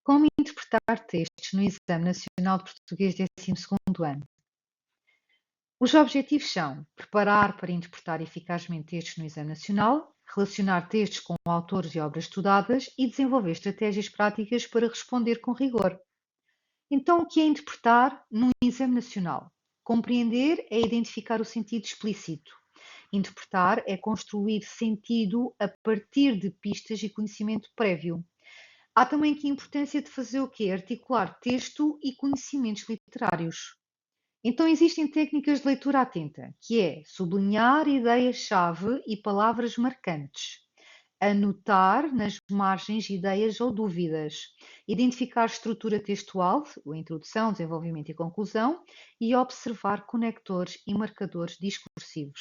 Como interpretar textos no Exame Nacional de Português 12º ano? Os objetivos são preparar para interpretar eficazmente textos no Exame Nacional, relacionar textos com autores e obras estudadas e desenvolver estratégias práticas para responder com rigor. Então, o que é interpretar num Exame Nacional? Compreender é identificar o sentido explícito. Interpretar é construir sentido a partir de pistas e conhecimento prévio. Há também aqui a importância de fazer o quê? Articular texto e conhecimentos literários. Então existem técnicas de leitura atenta, que é sublinhar ideias-chave e palavras marcantes, anotar nas margens ideias ou dúvidas, identificar estrutura textual, a introdução, desenvolvimento e conclusão, e observar conectores e marcadores discursivos.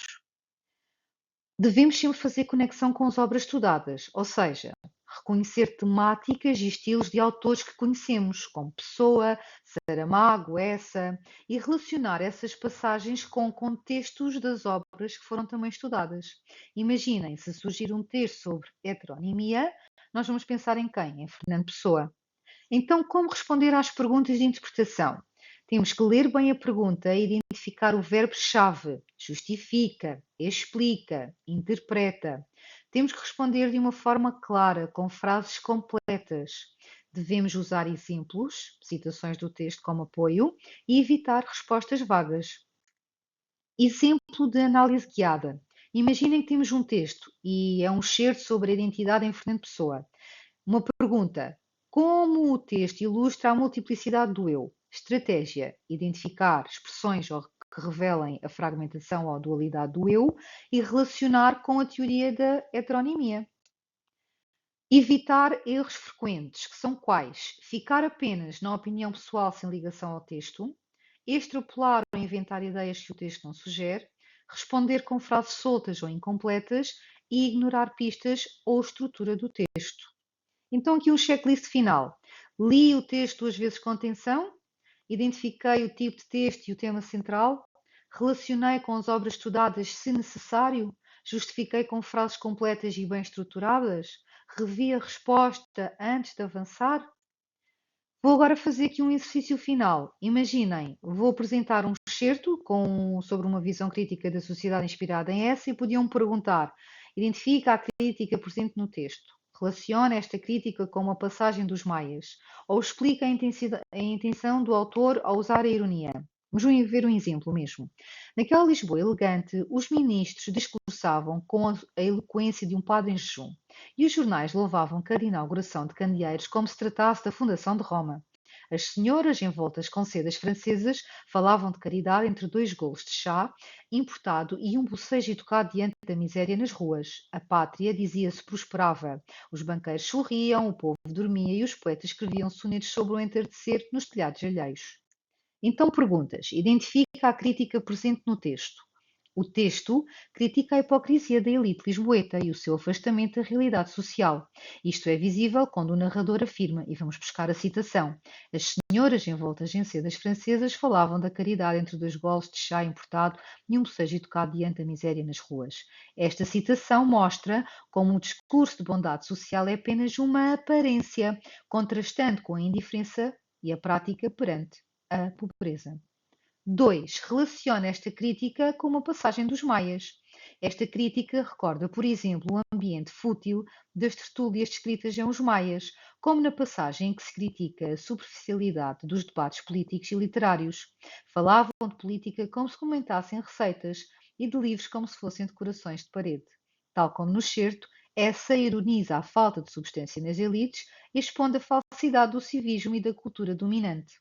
Devemos sempre fazer conexão com as obras estudadas, ou seja, reconhecer temáticas e estilos de autores que conhecemos, como Pessoa, Saramago, Essa, e relacionar essas passagens com contextos das obras que foram também estudadas. Imaginem, se surgir um texto sobre heteronimia, nós vamos pensar em quem? Em Fernando Pessoa. Então, como responder às perguntas de interpretação? Temos que ler bem a pergunta e identificar o verbo-chave. Justifica, explica, interpreta. Temos que responder de uma forma clara, com frases completas. Devemos usar exemplos, citações do texto como apoio e evitar respostas vagas. Exemplo de análise guiada. Imaginem que temos um texto e é um excerto sobre a identidade em Fernando Pessoa. Uma pergunta: como o texto ilustra a multiplicidade do eu? Estratégia: identificar expressões que revelem a fragmentação ou a dualidade do eu e relacionar com a teoria da heteronimia. Evitar erros frequentes, que são quais? Ficar apenas na opinião pessoal sem ligação ao texto, extrapolar ou inventar ideias que o texto não sugere, responder com frases soltas ou incompletas e ignorar pistas ou estrutura do texto. Então, aqui um checklist final. Li o texto 2 vezes com atenção, identifiquei o tipo de texto e o tema central, relacionei com as obras estudadas se necessário, justifiquei com frases completas e bem estruturadas, revi a resposta antes de avançar. Vou agora fazer aqui um exercício final. Imaginem, vou apresentar um excerto sobre uma visão crítica da sociedade inspirada em essa e podiam perguntar: identifica a crítica presente no texto, relaciona esta crítica com uma passagem dos Maias, ou explica a intenção do autor ao usar a ironia. Vamos ver um exemplo mesmo. Naquela Lisboa elegante, os ministros discursavam com a eloquência de um padre em jejum, e os jornais louvavam cada inauguração de candeeiros como se tratasse da fundação de Roma. As senhoras, envoltas com sedas francesas, falavam de caridade entre 2 golos de chá importado e um bocejo educado diante da miséria nas ruas. A pátria, dizia-se, prosperava. Os banqueiros sorriam, o povo dormia e os poetas escreviam sonetos sobre o entardecer nos telhados alheios. Então perguntas. Identifica a crítica presente no texto. O texto critica a hipocrisia da elite lisboeta e o seu afastamento da realidade social. Isto é visível quando o narrador afirma, e vamos buscar a citação: as senhoras envoltas em sedas francesas falavam da caridade entre 2 golos de chá importado e um bocejo educado diante da miséria nas ruas. Esta citação mostra como o discurso de bondade social é apenas uma aparência, contrastando com a indiferença e a prática perante a pobreza. 2. Relaciona esta crítica com uma passagem dos Maias. Esta crítica recorda, por exemplo, o ambiente fútil das tertúlias descritas em Os Maias, como na passagem em que se critica a superficialidade dos debates políticos e literários. Falavam de política como se comentassem receitas e de livros como se fossem decorações de parede. Tal como no certo, essa ironiza a falta de substância nas elites e expondo a falsidade do civismo e da cultura dominante.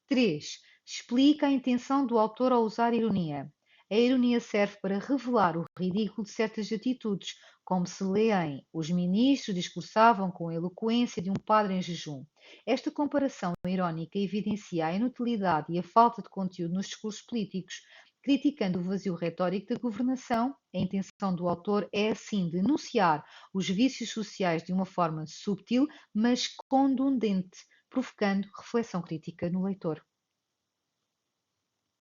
3. Explica a intenção do autor ao usar ironia. A ironia serve para revelar o ridículo de certas atitudes, como se lê em Os ministros discursavam com a eloquência de um padre em jejum. Esta comparação irónica evidencia a inutilidade e a falta de conteúdo nos discursos políticos, criticando o vazio retórico da governação. A intenção do autor é, assim, denunciar os vícios sociais de uma forma subtil, mas contundente, provocando reflexão crítica no leitor.